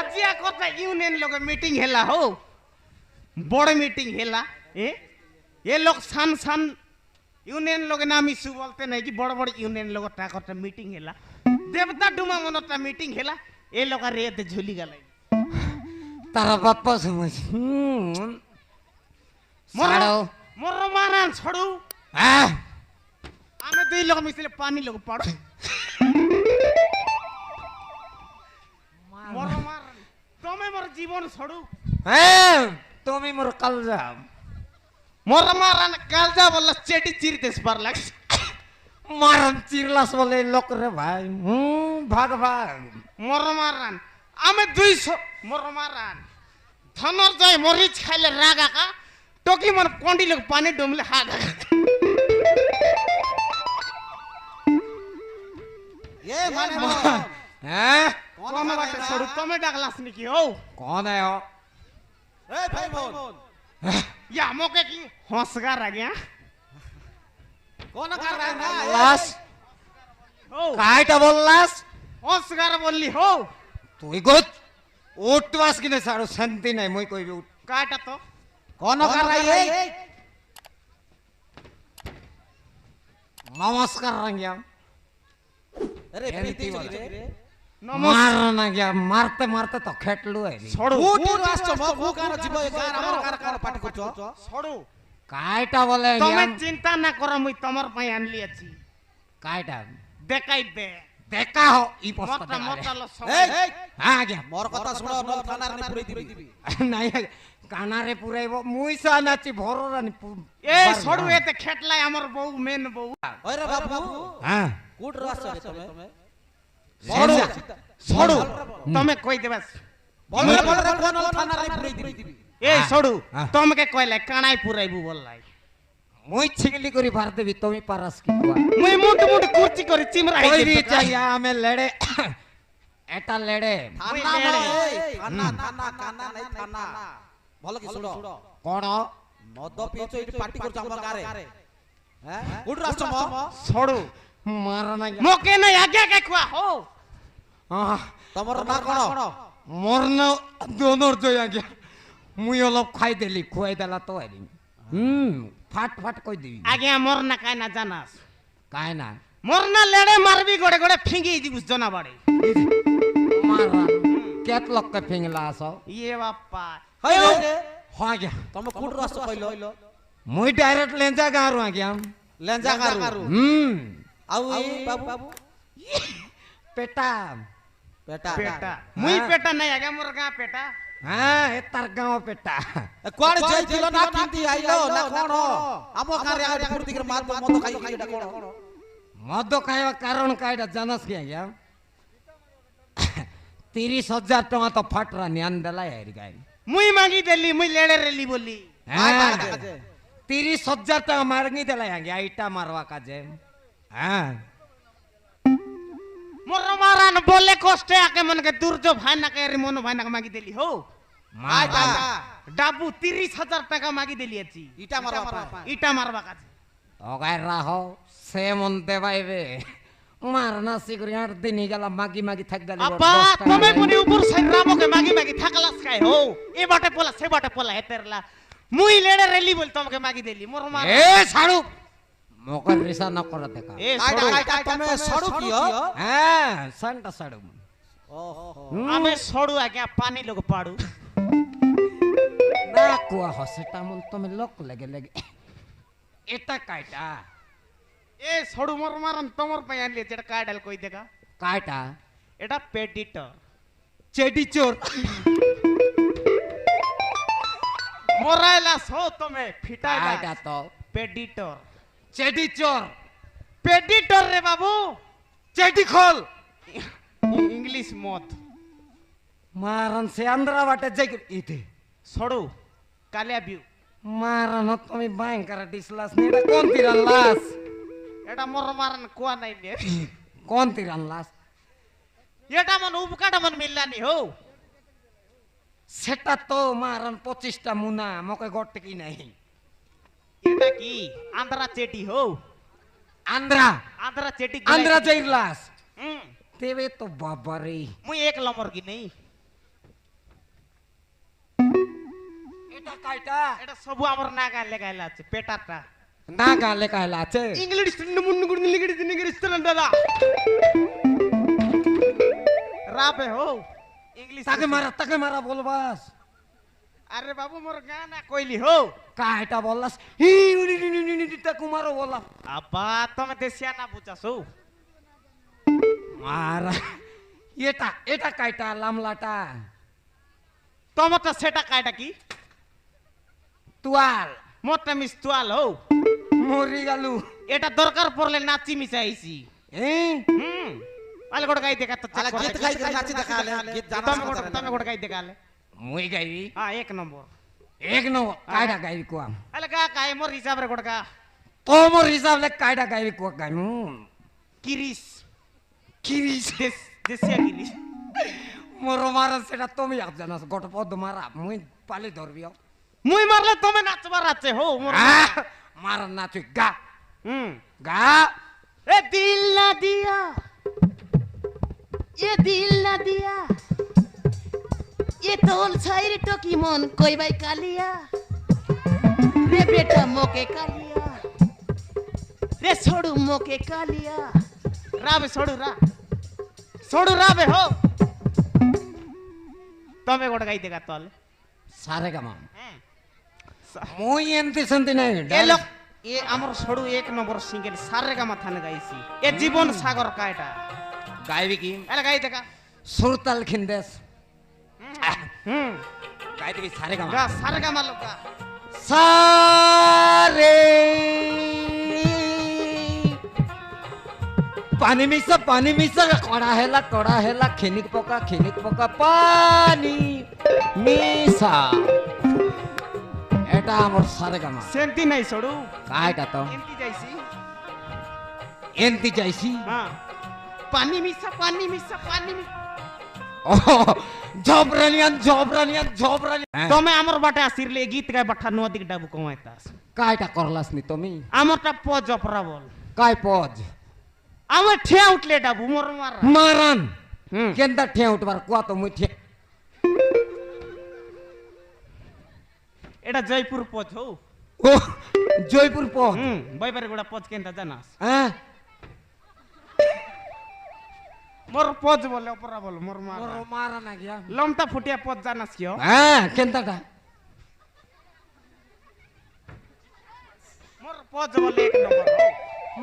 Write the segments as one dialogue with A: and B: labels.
A: आज या कोता यूनियन लोग मीटिंग हेला हो बड़ मीटिंग हेला ये लोग सान सान यूनियन लोग नाम इशू बोलते नहीं कि बड़ बड़ यूनियन लोग टाकता मीटिंग हेला देवता डुमा मनता मीटिंग हेला ये लोग रेत झुली गलाई
B: तारा बाप्पा समझ
A: मोरो मोरो मारान छोड़ू
B: हां
A: आमे दुई लोग मिसले पानी लोग पड़ो मोरो मारान तमे मोर जीवन छोड़ू
B: हां তুমি মোর কালজা
A: মোর মারান কালজা বললা চেটি চিরতেস পার লাগ
B: মারান চিরলাস বলে লোক রে ভাই ভাগ ভাগ
A: মোর মারান আমি 200 মোর মারান ধনর্জয় মরিচ খাইলে রাগা কা টকি মন কোন্ডি লোক পানি ডুমলে হাগা
C: ये माने
B: हैं
A: কোন বাটে ছড়ু তুমি ডাকলাস নাকি ও
B: कौन है हो
C: ए भाई बोल
A: या मोके की होसगार आ गया
C: कौन कर रहा है ना
B: लास
A: ओ
B: कायटा बोललास
A: होसगार बोलली हो
B: তুই গত উঠবাস কিনে সারো শান্তি নাই মই কইবি উঠ
A: काटा तो
C: कौन कर रहा है ये
B: নমস্কার রাঙ্গিয়া
C: अरे प्रीति चली रे
A: नमस्कार
B: मारना गया मारते मारते तो खेटलू है
A: छोड़ू
C: उठी राष्ट्र मो गाना जीव ए गान हमर गान गान पार्टी करछो
A: छोड़ू
B: कायटा बोले
A: তুমি চিন্তা না করো মুই তোমার পাই আনলি আছি
B: कायटा
A: দেখাইবে
B: देखा हो ई
A: মোটা
B: पोस्ट
A: মোটা লো
C: ए
B: हां गया
C: मोर कथा सुनो नल थाना रे पुरै दिबी
B: নাই কানারে পুরাইব মুই সানাচি ভররানি
A: এ ছড়ু এতে খেটলাই আমার বউ মেন বউ
C: ओए रे बाबू
B: হ্যাঁ
C: कूट राष्ट्र रे तमे
B: ছড়ু
A: ছড়ু তুমি কই দেবাস
C: बोल रे कौन नल थाना रे पुरै दिबी
A: এ ছড়ু
B: হ্যাঁ।
A: তোমাকে কইলে কানাই পুরাইবু বললাই
B: মুই ছিগলি করি ভার দেবি তুমি পারাস কি কোয়া
A: মুই মুট মুট কুর্চি করে চিমরা
B: কই
A: হই
B: রি চাইয়া আমি লেড়ে এটা লেড়ে
C: थाना थाना थाना काना नहीं थाना भल की सुनो
B: কোন
C: मद पिएचो इटी पार्टी करछो हमर गारे हैं कूट राष्ट्र मो
A: ছড়ু
B: মারনা গয়া
A: মোকে না আগে কে কুয়া হো
C: तमर ना कोन
B: মরন দোনর জয়া গয়া মুই অলপ খাই দেলি খুয়াই দেলা তো আইলি ফাট ফাট কই দিবি
A: আগে মোর না কাই না জানাস
B: কায় না
A: মোর না লেড়ে মারবি গড়ে গড়ে ফিঙ্গি দিবুস জনা বাড়ি
B: মারা কেত লক্কে ফিংলা আস
A: ইয়ে বাপ্পা
C: हय
B: হয় গয়া
C: तम कूट राष्ट्र कहलो
B: মুই ডাইরেক্ট লেঞ্জা গাঁরু আজ্ঞা
C: लेंजा गारू आउ बाबू
B: পেটা
C: बेटा
A: पेटा मुई पेटा नहीं आगे मोर गा पेटा
B: হ্যাঁ এ তার গাঁও পেটা
C: कोन जाइथिल ना किंती आइलो ना कोन हमो कार्य आगे फुर्ती कर मार मद खाई एटा कोन
B: মদ খাইবা কারণ কাইটা জানাস কি আজ্ঞা 30,000 টাকা তো ফাটরা নিয়ান দেলাই হেরি গাই
A: मुई मांगी देली मुई लेड़े रेली बोली
B: হ্যাঁ 30,000 টাকা মারঙ্গি দেলাই আজ্ঞা ইটা মারবা কাজে হ্যাঁ
A: मोर मारान बोले कोस्टे आके मन के दुर्जो भाई ना के रे मोनो भाई ना के मांगी देली हो
B: মারবা
A: डाबू 30,000 টাকা मांगी देली अछि
C: इटा मारबा
A: इटा मारबा काज
B: ওগাই রাহো সে মনতে পাইবে মারনা সিগুরি 8 দিন গেলা মাগি মাগি থাক গেল
A: আপা তুমি মনি উপর সাইড রামো के मागी मागी থাকলাস কাই हो ए बाटे पोला से बाटे पोला हेतेरला मुई लेड़े रेली बोल तुमके मागी देली मोर मार
B: এ ছাড়ু মকর রিসা ন করে দেখা
A: ए छोड़ो
C: आइटा तमे सडु कियो
B: হ্যাঁ সান্টা ছাড়ু
C: ओहो
A: आमे छोड़ू आके पानी लोग पाड़ू
B: না কুয়া হসেটা মন তুমি লোক লাগে লাগে এটা কাইটা
A: ए छोड़ू मोर मारन तमर पे आनली जेटा काडल कोई देगा
B: কাইটা
A: एटा पेडिटर
B: চেডি চোর
A: मोराइला सो तमे
B: কাইটা
A: फिटाइला
B: তো
A: पेडिटर
B: চেডি চোর
A: पेडिटर रे बाबू
B: চেডি খোল
A: इंग्लिश मत
B: মারন সে আন্দ্রা বাটে যাই ইতে
A: छोड़ू कालिया व्यू
B: মারন তুমি ভয়ঙ্কর ডিসলাস নেটা কোন তিরান লাস
A: एटा मोर मारन कुआ नहीं ले
B: কোন তিরান লাস
A: एटा मन उपकाटा मन मिलला नहीं हो
B: সেটা তো মারন 25টা মুনা মকে গটে কি নাই
A: एटा की आंध्रा चेटी हो
B: আন্দ্রা
A: आंध्रा चेटी
B: আন্দ্রা যাই লাস
A: हम्म
B: তেবে তো বাবারে
A: मुई एक लमर की नहीं
B: এটা কাইটা
A: এটা সবু আমার নাগা লেগাইলা আছে পেটাটা
B: না গালে কাইলা আছে
A: ইংলিশ মুন্নু গুড়ি লিগড়ি দিনে ইস্তান দাদা রাবে হো ইংলিশ
B: তাকে মারা বলবাস
A: আরে বাবু মোর গানা কইলি হো
B: কাইটা বললাস হি উনি তাকে মারো বললাম
A: আব্বা তুমি দেশিয়া না বুঝাছো
B: মারা এটা কাইটা লামলাটা
A: তোমারটা সেটা কায়টা কি
B: তুয়াল
A: মোরটা মিস তুয়াল হো
B: মরি গেলু
A: এটা দরকার পড়লে নাচি মিশাইছি
B: এই
A: আলে গোটা গাই দেখা তো
C: আলা গীত গাই নাচি দেখালে গীত জানা
A: তুমি গোটা গাই দেখালে
B: মুই গাইবি
A: হ্যাঁ এক নম্বর
B: এক নো কাইটা গাইবি কোয়াম
A: আলে গা গাই মোর হিসাব রে গোটা গা
B: তোমর হিসাবলে কাইটা গাইবি কোয়া গাইমু
A: কিরিস
B: কিরিস
A: দেশিয়া কিরিস
B: মোর মারা সেটা তুমি আপ জানাস গট পদ মারা মুই পালি ধরবিও
A: মুই মারলে তুমি নাচবার আছে হো মোর
B: মারা না তুই গা গা
A: এ দিল না দিয়া
D: ये दिल ना दिया ये तोल छाइर टोकी मन कोई भाई कालिया रे बेटा मोके कालिया रे छोड़ू मोके कालिया
A: রাবে সড়ু রাবে হো তুমি গোটা গাই দেখা তাহলে
B: সারে গামা
A: হ্যাঁ
B: মুই এনতি শুনতি নাই
A: এ লোক এ আমার সড়ু এক নম্বর সিঙ্গেল সারেগা মাথানে গাইছি এ জীবন সাগর কায়টা
B: গাইবি কি
A: আরে গাই দেখা
B: সুরতাল খিনদেস
A: হুম
B: গাই দিবি সারে গামা
A: গা সারেগা মালক গা
B: সারে পানি মিশা কড়া হেলা খিনিক পকা পানি মিশা এটা আমার সারে গামা
A: সেন্তি নাই সড়ু
B: কাইটা তো
A: এন্তি যাইছি
B: এনতি যাইছি
A: হ্যাঁ পানি মিশা
B: ও জবরানিয়ান
A: তুমি আমার বাটে আসিরলে গীত গায় বাঠা নদীক ডাবু কমাইতাস
B: কাইটা করলাস নি তুমি
A: আমারটা পজ অপরা বল
B: কাই পজ
A: আমার ঠে উঠলে ডাবু মোর মার
B: মারান
A: হুম
B: কেন্দা ঠে উঠবার কুয়া তো মুই ঠে
A: এটা জয়পুর পজ হো
B: ও জয়পুর পজ
A: হুম বাইবারে গোড়া পজ কেনটা জানাস
B: হ্যাঁ
A: মোর পজ বলে অপরা বল মোর মার
B: মারা না গিয়া
A: লমটা ফুটিয়া পজ জানাস কিও
B: হ্যাঁ কেন্দাটা
A: মোর পজ বলে এক নম্বর হো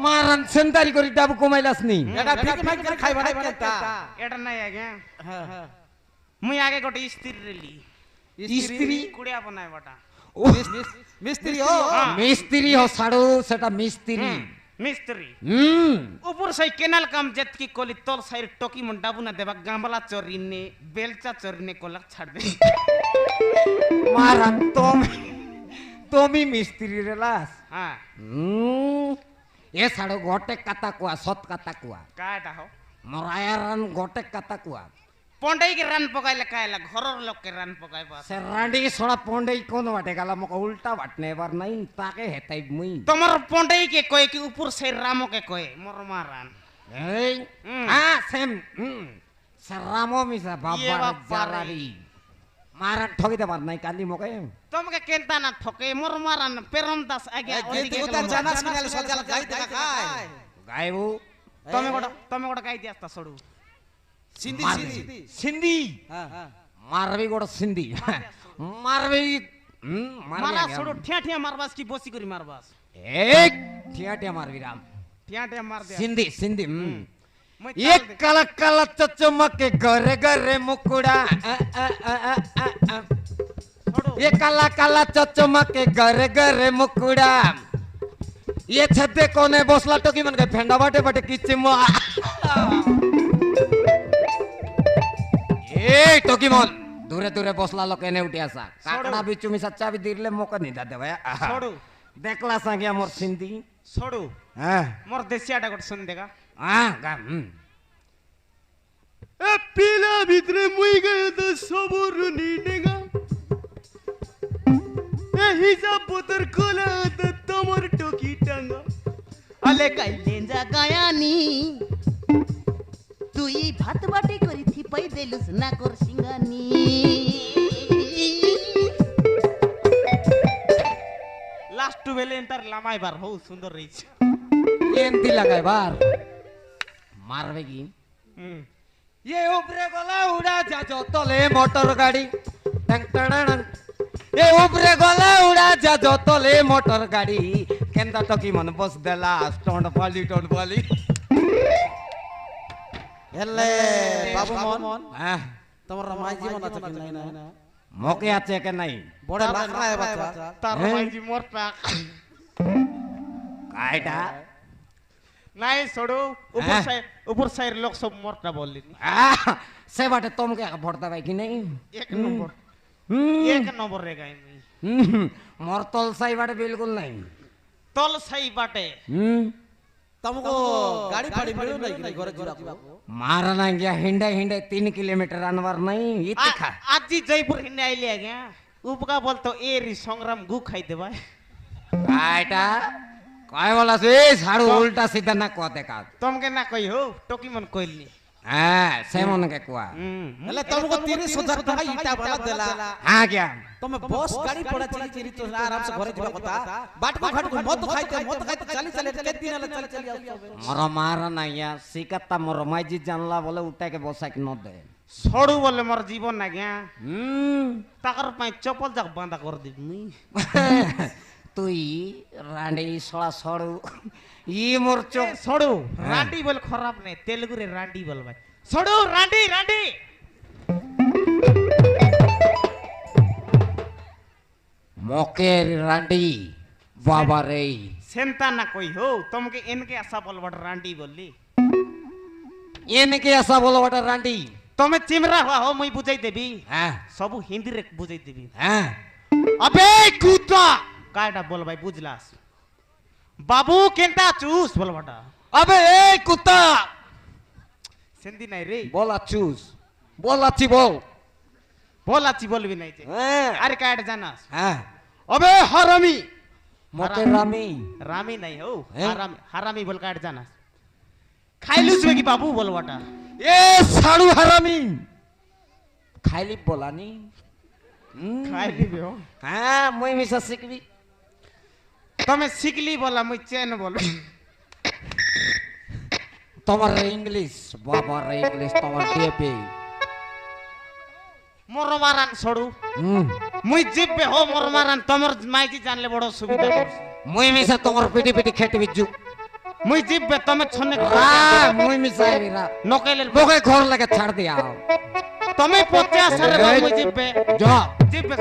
B: মারান সেন্তারি করি ডাবু কমাইলাস নি
C: এটা ফিক ফিক খাইবা না কেনটা
A: এটা নাই আগে
C: হ্যাঁ হ্যাঁ
A: মুই আগে গোটে স্ত্রী রেলি
B: স্ত্রী
A: কুড়িয়া বানায় বাটা
B: ও
C: মিস্ত্রি ও
B: মিস্ত্রি হো সাড়ু সেটা মিস্ত্রি
A: মিস্ত্রি
B: হুম
A: উপর সেই কেনাল কাম যেতকি কলি তোর সাইর টকি মন ডাবু না দেবা গামলা চরিনে বেলচা চরিনে কলাক ছাড় দে
B: মারান তুমি মিস্ত্রি রেলাস
A: হ্যাঁ
B: এ সাড়ু গোটে কাতা কুয়া সৎ কাতা কুয়া
A: কাটা হো
B: মরায়ারান গোটে কাতা কুয়া
A: পন্ডাই কে রান পকাইলে কাইলা ঘরর লোককে রান পকাই পাস
B: সে রান্ডি সোড়া পন্ডেই কোন বাটে গেল মোক উল্টা বাটনে এবার নাই তাকে হেতাই মুই
A: তোমার পন্ডাই কে কয় কি উপর সেই রামকে কয় মোর মারান
B: এই হ্যাঁ সেম সে রামো মিসা
A: ইয়ে
B: বাবা
A: বাপ্পা রে।
B: জালারি মারা ঠকিতে পার নাই কালি মকে
A: তোমাকে কেনতা না ঠকে মোর মারান পেরম দাস আগে
C: গীত উতা জানা শুনালে সকাল গাই দেখা খায়
B: গাইবু
A: তুমি গোটা গাই দিয়াস্তা সড়ু
C: সিন্ধি
B: সিন্ধি
C: হ্যাঁ হ্যাঁ
B: মারবি গোটা সিন্ধি মারবি
A: মারা
B: মারবি
A: সড়ু ঠিয়া ঠিয়া মারবাস কি বসি করি মারবাস
B: এক ঠিয়া ঠিয়া মারবি রাম
A: ঠিয়া ঠিয়া মার দে
B: সিন্ধি সিন্ধি
A: মই
B: एक काला काला चमके गरे गरे मुकुड़ा
A: সড়ু
B: ये काला काला चमके गरे गरे मुकुड़ा ये छते कोने बसला टोकी मन के फेंडा बाटे बाटे किचे मो ए टोकी मन दूरे दूरे बसला लोक एने उठी आसा काकड़ा बिचु मिसा चाबी दिरले मोका निदा दे भाई
A: সড়ু
B: देखला सांगिया मोर सिंधी
A: সড়ু
B: हां
A: মোর দেশিয়াটা গোট শুন দেগা
B: हां गा
A: এ পিলা ভিতরে মুই গয়ে তো সবর নি দেগা এ হিসাব পতর কোলা তো তোমার টকি টাঙ্গা আলে কাইলে
D: लेंजा गायानी তুই ভাত বাটি করি থিপাই দেলুস না কর সিঙ্গানি
A: নামাইবার হো সুন্দর রইছে
B: এনতি লাগাইবার মারবে কি
A: হুম
B: ये ऊपरे गला उड़ा जा जो तले मोटर गाड़ी टंग टड़ांग ये ऊपरे गला उड़ा जा जो तले मोटर गाड़ी केंदा तो की मन बस देला स्टोन पाली
C: হেলে বাবু মন
B: हां
C: তোমার মাই জীবন আছে কি নাই না
B: मोके आचे के नहीं
C: বড় লাখরা है বাচ্চা
A: তার
B: হ্যাঁ?
A: মাইজি মোরটা
B: कायटा
A: নাই ছড়ু
B: হ্যাঁ?
A: উপর সাইর লোক সব মোরটা বললি
B: से बाटे तुम के भरता भाई की नहीं
A: এক নম্বর এক নম্বর রে গাই
B: मोर तल साई बाटे बिल्कुल नहीं
A: তল সাই বাটে
C: तुमको गाड़ी फाड़ी मिलो नहीं कि घरे जिराको
B: मारा ना गया हिंडे हिंडे 3 किलोमीटर अनवर नहीं इतखा
A: আজি জয়পুর হিনে আইলি আজ্ঞা উপকা বলতো এ রি সংগ্রাম গু খাই দেবা
B: कायटा काय बोला से झाड़ू उल्टा सीधा ना को देखा
A: তোমকে না কই হো টকি মন কইলি
B: हां सेमन के कुआ
C: हेले तुमको 30,000 टका ईटा वाला देला
B: हां क्या
C: तुम बस गाड़ी पड़ा चिरी तो आराम से घरे जिबा कता बाट को घाट को मत खाइते चली चले के दिन ले चली आओ
B: मोर मारा ना या सिकता मोर माइजी जानला बोले उठा के बसा के न दे
A: ছড়ু বলে মোর জীবন না গিয়া
B: हम्म
A: তাকর পাই চপল যাক বাঁধা করে দিবি
B: তুই রানী সড়া সড়ু ই মোর চোখ
A: ছড়ু রান্ডি বল খারাপ নেই তেলুগুরে রান্ডি বল ভাই ছড়ু রান্ডি রান্ডি
B: মকের রান্ডি বাবা রে
A: সেন্তা না কই হো তোমাকে এনকে আশা বলবট রান্ডি বললি
B: এনেকে আসা বলো ওটা রান্ডি
A: তুমি চিমরা হওয়া হো মুই বুঝাই দেবি
B: হ্যাঁ
A: সবু হিন্দি রে বুঝাই দেবি
B: হ্যাঁ
A: अबे कुत्ता कायटा बोल भाई बुझलास बाबू केंटा चूस बोल बटा
B: अबे ए कुत्ता
A: सेंदी नहीं रे
B: बोला चूस बोला ची बोल
A: बोल अच्छी बोल भी नहीं जे
B: हाँ
A: अरे कायट जानास
B: हाँ
A: अबे हरामी
B: मोके रामी
A: रामी नहीं हो
B: हैं?
A: हरामी हरामी बोल कायट जानास खाइलुस में की बाबू बोल बटा
B: ए साड़ू हरामी खाइली बोलानी
A: खाइली भी हो
B: हाँ मुई मिसा सिकबी
A: तुम्हें सिकली बोला मुझ चैन बोल
B: তোমার ইংলিশ বাবা রে ইংলিশ তোমার টিপে
A: मोर मारान छोड़ू मुई जिब्बे हो मोर मारान तमर माइजी जानले बड़ो सुविधा करस
B: মুই মিসা তোমার পিটি পিটি খেতে বিজু
A: मुई जिब्बे तमे छने
B: মুই মিসা এরা
A: नोकेले
B: মোকে ঘর লাগে ছাড় দিয়া
A: तमे 50 सारे मुई जिब्बे
B: যা
A: जिब्बे